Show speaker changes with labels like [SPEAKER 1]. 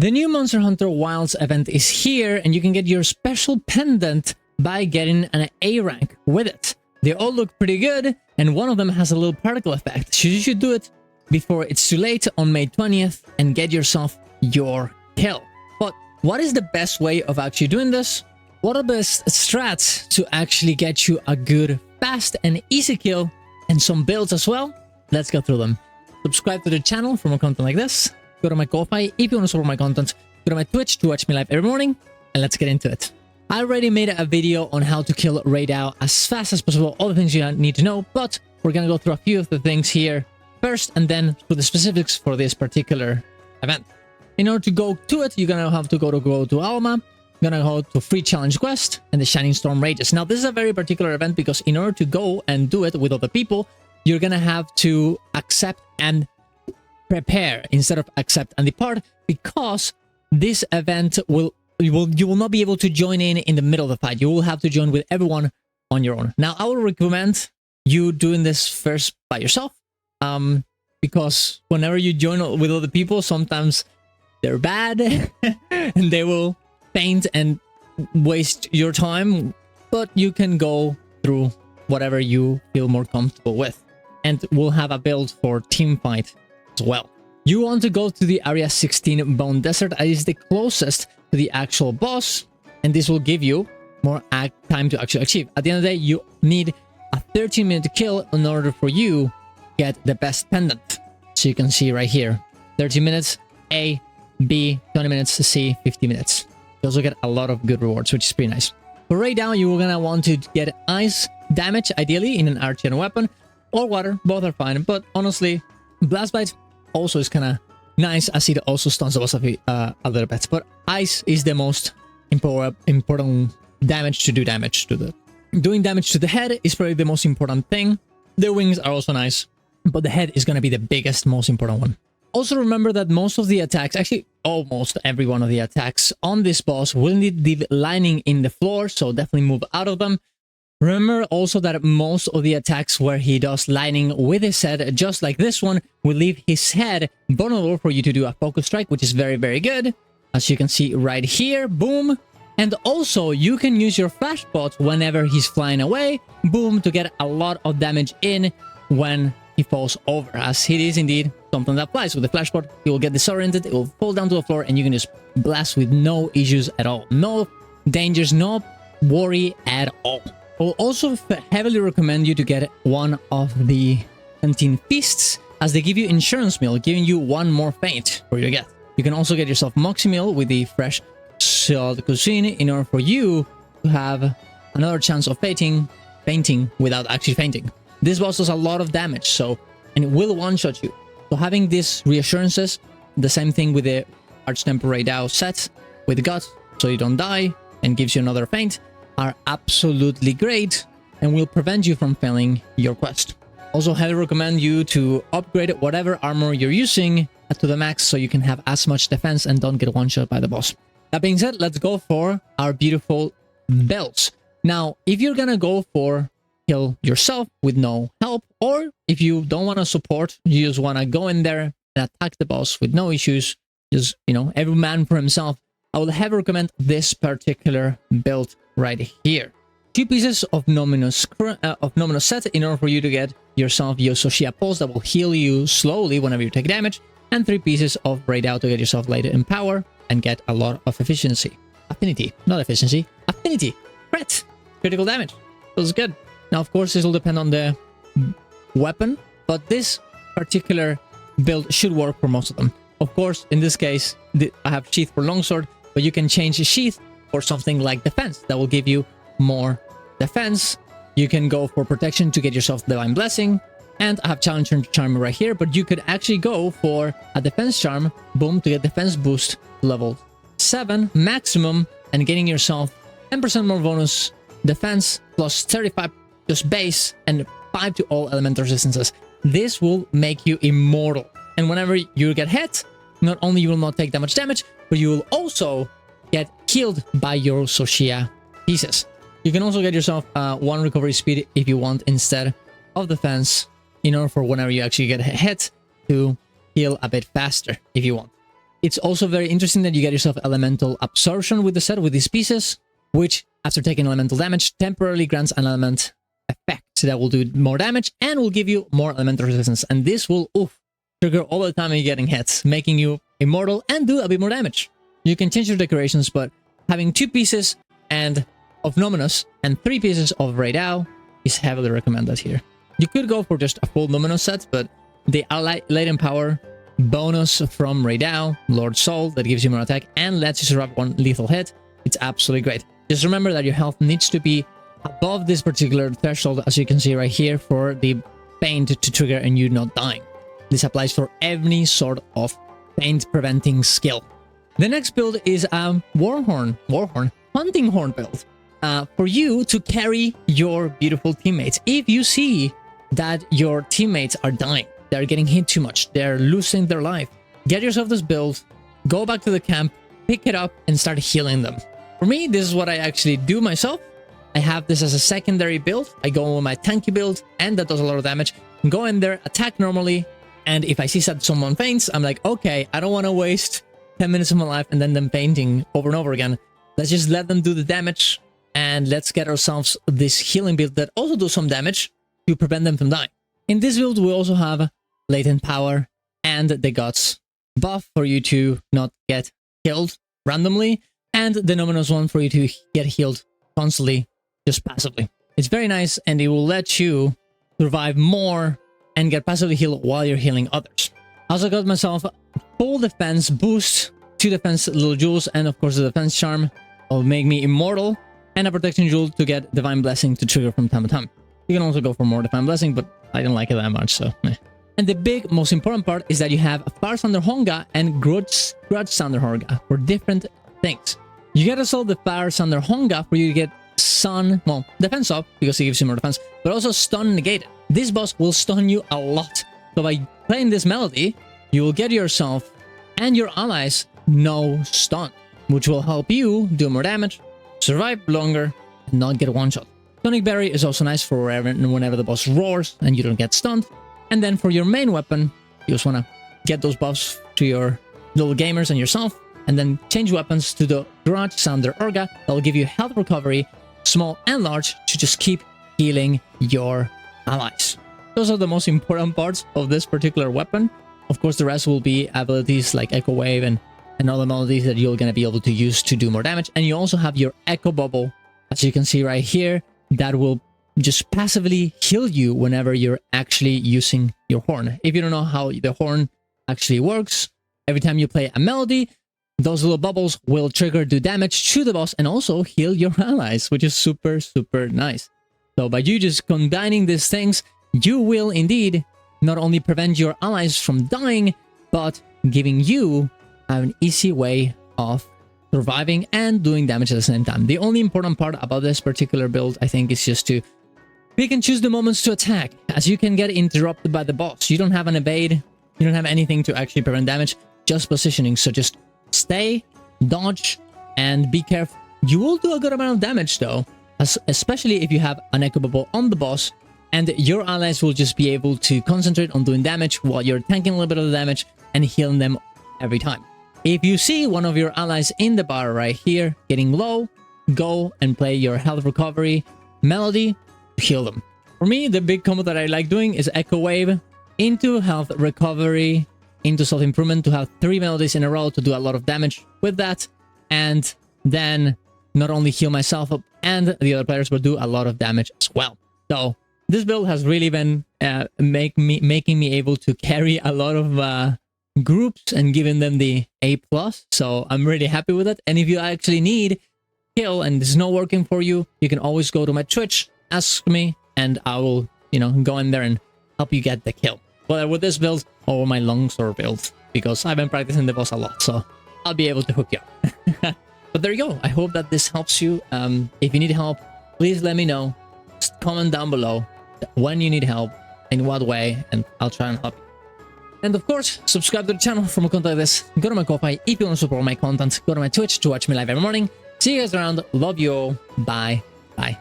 [SPEAKER 1] The new Monster Hunter Wilds event is here, and you can get your special pendant by getting an A rank with it. They all look pretty good, and one of them has a little particle effect. So you should do it before it's too late on May 20th and get yourself your kill. But what is the best way of actually doing this? What are the best strats to actually get you a good, fast, and easy kill, and some builds as well? Let's go through them. Subscribe to the channel for more content like this. Go to my Ko-Fi if you want to support my content. Go to my Twitch to watch me live every morning, and let's get into it. I already made a video on how to kill Rey Dau as fast as possible, all the things you need to know, but we're gonna go through a few of the things here first, and then through the specifics for this particular event. In order to go to it, you're gonna have to go to Alma, you're gonna go to Free Challenge Quest, and the Shining Storm Rages. Now, this is a very particular event because in order to go and do it with other people, you're gonna have to accept and prepare instead of accept and depart, because this event you will not be able to join in the middle of the fight. You will have to join with everyone on your own. Now, I will recommend you doing this first by yourself, because whenever you join with other people, sometimes they're bad and they will faint and waste your time, but you can go through whatever you feel more comfortable with, and we'll have a build for team fight as well. You want to go to the Area 16 Bone Desert. It is the closest to the actual boss, and this will give you more time to actually achieve. At the end of the day, you need a 13-minute kill in order for you to get the best pendant. So you can see right here, 30 minutes, A, B, 20 minutes, C, 50 minutes. You also get a lot of good rewards, which is pretty nice. For Rey Dau, you're gonna want to get ice damage, ideally in an archer weapon, or water. Both are fine, but honestly, Blast Bite also is kind of nice, as it also stuns the boss a little bit. But ice is the most important damage to do damage to the... Doing damage to the head is probably the most important thing. The wings are also nice, but the head is going to be the biggest, most important one. Also remember that most of the attacks, actually almost every one of the attacks on this boss will need the lining in the floor, so definitely move out of them. Remember also that most of the attacks where he does lining with his head, just like this one, will leave his head vulnerable for you to do a focus strike, which is very, very good. As you can see right here, boom. And also, you can use your flash pot whenever he's flying away, boom, to get a lot of damage in when he falls over, as it is indeed something that flies. With the flash pot, he will get disoriented, it will fall down to the floor, and you can just blast with no issues at all. No dangers, no worry at all. I will also heavily recommend you to get one of the canteen feasts, as they give you insurance meal, giving you one more feint for your get. You can also get yourself Moxie meal with the fresh salad cuisine in order for you to have another chance of fainting without actually fainting. This boss does a lot of damage, and it will one-shot you. So having these reassurances, the same thing with the Archtemple Rey Dau set with Guts, so you don't die, and gives you another feint, are absolutely great and will prevent you from failing your quest. Also, highly recommend you to upgrade whatever armor you're using to the max so you can have as much defense and don't get one-shot by the boss. That being said, let's go for our beautiful belts. Now, if you're gonna go for kill yourself with no help, or if you don't want to support, you just want to go in there and attack the boss with no issues, just, every man for himself, I would heavily recommend this particular build right here. 2 pieces of Nominous set in order for you to get yourself your Soshia Pulse that will heal you slowly whenever you take damage, and 3 pieces of Rey Dau to get yourself later in power and get a lot of efficiency. Affinity, not efficiency. Affinity. Crit. Critical damage. Feels good. Now, of course, this will depend on the weapon, but this particular build should work for most of them. Of course, in this case, I have Sheath for Longsword, but you can change the Sheath for something like Defense that will give you more defense. You can go for Protection to get yourself Divine Blessing, and I have Challenge Charm right here, but you could actually go for a Defense Charm, boom, to get Defense boost to level 7 maximum, and getting yourself 10% more bonus defense plus 35 just base and 5 to all elemental resistances. This will make you immortal, and whenever you get hit, not only you will not take that much damage, but you will also get killed by your Soshia pieces. You can also get yourself 1 recovery speed if you want instead of defense, in order for whenever you actually get hit to heal a bit faster if you want. It's also very interesting that you get yourself elemental absorption with the set, with these pieces, which, after taking elemental damage, temporarily grants an element effect that will do more damage and will give you more elemental resistance. And this will trigger all the time you're getting hits, making you immortal and do a bit more damage. You can change your decorations, but having 2 pieces of Numinous and 3 pieces of Rey Dau is heavily recommended here. You could go for just a full Numinous set, but the latent power bonus from Rey Dau, Lord Soul, that gives you more attack and lets you survive 1 lethal hit, it's absolutely great. Just remember that your health needs to be above this particular threshold, as you can see right here, for the paint to trigger and you not dying. This applies for any sort of paint preventing skill. The next build is a hunting horn build for you to carry your beautiful teammates. If you see that your teammates are dying, they're getting hit too much, they're losing their life, get yourself this build, go back to the camp, pick it up, and start healing them. For me, this is what I actually do myself. I have this as a secondary build. I go with my tanky build, and that does a lot of damage. Go in there, attack normally, and if I see that someone faints, I'm like, okay, I don't want to waste 10 minutes of my life and then them fainting over and over again. Let's just let them do the damage, and let's get ourselves this healing build that also does some damage to prevent them from dying. In this build, we also have latent power and the guts buff for you to not get killed randomly, and the Numinous one for you to get healed constantly, just passively. It's very nice, and it will let you survive more and get passively healed while you're healing others. I also got myself full defense boost, 2 defense little jewels, and of course the defense charm will make me immortal, and a protection jewel to get divine blessing to trigger from time to time. You can also go for more divine blessing, but I don't like it that much, so meh. And the big, most important part is that you have Fire Thunder Honga and Grudge Thunder Honga for different things. You gotta solve the Fire Thunder Honga for you to get stun, well, defense up, because it gives you more defense, but also stun negated. This boss will stun you a lot. So by playing this melody, you will get yourself and your allies no stun, which will help you do more damage, survive longer, and not get one-shot. Sonic Berry is also nice for whenever the boss roars and you don't get stunned. And then for your main weapon, you just want to get those buffs to your little gamers and yourself, and then change weapons to the Grudge Thunder Honga that will give you health recovery, small and large, to just keep healing your allies. Those are the most important parts of this particular weapon. Of course, the rest will be abilities like Echo Wave and other melodies that you're going to be able to use to do more damage. And you also have your Echo Bubble, as you can see right here, that will just passively heal you whenever you're actually using your horn. If you don't know how the horn actually works, every time you play a melody, those little bubbles will trigger, do damage to the boss, and also heal your allies, which is super, super nice. So by you just combining these things, you will indeed not only prevent your allies from dying, but giving you an easy way of surviving and doing damage at the same time. The only important part about this particular build, I think, is just to pick and choose the moments to attack, as you can get interrupted by the boss. You don't have an evade, you don't have anything to actually prevent damage, just positioning. So just stay, dodge, and be careful. You will do a good amount of damage though, especially if you have an Echo Bubble on the boss, and your allies will just be able to concentrate on doing damage while you're tanking a little bit of the damage and healing them every time. If you see one of your allies in the bar right here getting low, go and play your health recovery melody to heal them. For me, the big combo that I like doing is Echo Wave into health recovery, into self-improvement, to have 3 melodies in a row to do a lot of damage with that, and then not only heal myself up and the other players, but do a lot of damage as well. So this build has really been making me able to carry a lot of groups and giving them the A+. So I'm really happy with it. And if you actually need kill and it's not working for you, you can always go to my Twitch, ask me, and I will, go in there and help you get the kill. Whether with this build or my longsword build, because I've been practicing the boss a lot, so I'll be able to hook you up. But there you go. I hope that this helps you. If you need help, please let me know. Just comment down below when you need help, in what way, and I'll try and help you. And of course, subscribe to the channel for more content like this. Go to my Ko-Fi if you want to support my content. Go to my Twitch to watch me live every morning. See you guys around. Love you all. Bye. Bye.